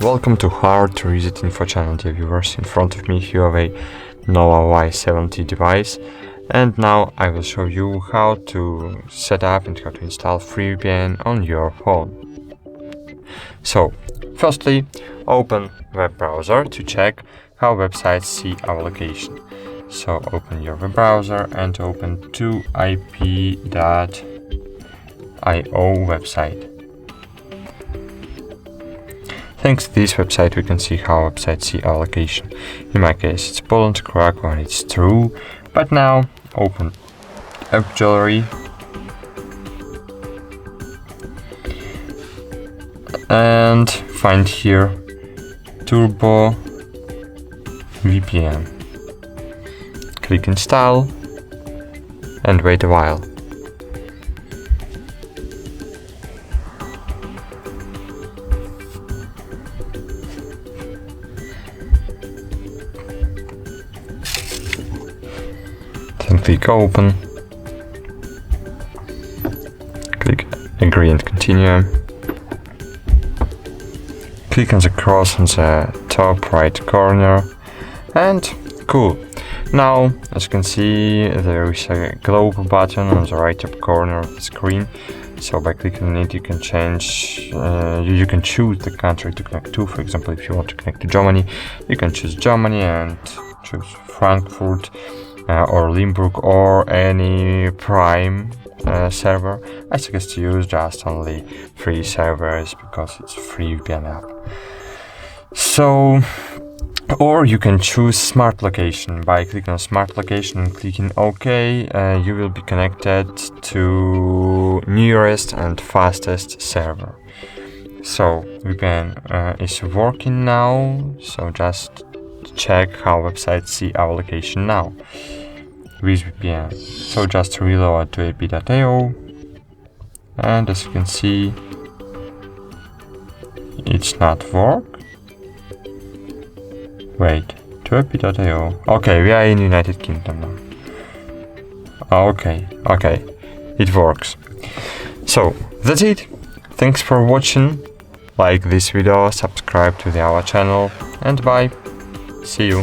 Welcome to HardReset.Info channel, dear viewers. In front of me HUAWEI Nova Y70 device, and now I will show you how to set up and how to install free VPN on your phone. So, firstly, open web browser to check how websites see our location. So open your web browser and open 2ip.io website. Thanks to this website we can see how websites see our location. In my case it's Poland, Krakow, and it's true. But now open App Gallery and find here Turbo VPN. Click install and wait a while. Then click open, click agree and continue, click on the cross on the top right corner, and cool. Now, as you can see, there is a globe button on the right top corner of the screen. So by clicking on it, you can change, you can choose the country to connect to. For example, if you want to connect to Germany, you can choose Germany and choose Frankfurt or Limburg or any prime server. I suggest you use just only free servers because it's free VPN app. So, or you can choose smart location. By clicking on smart location and clicking OK, you will be connected to nearest and fastest server. So VPN is working now, so just check how websites see our location now with VPN. So just reload to ap.io, and as you can see, it's not work. Wait, to ap.io. Okay, we are in United Kingdom now. Okay, it works. So that's it. Thanks for watching. Like this video, subscribe to our channel, and bye. See you.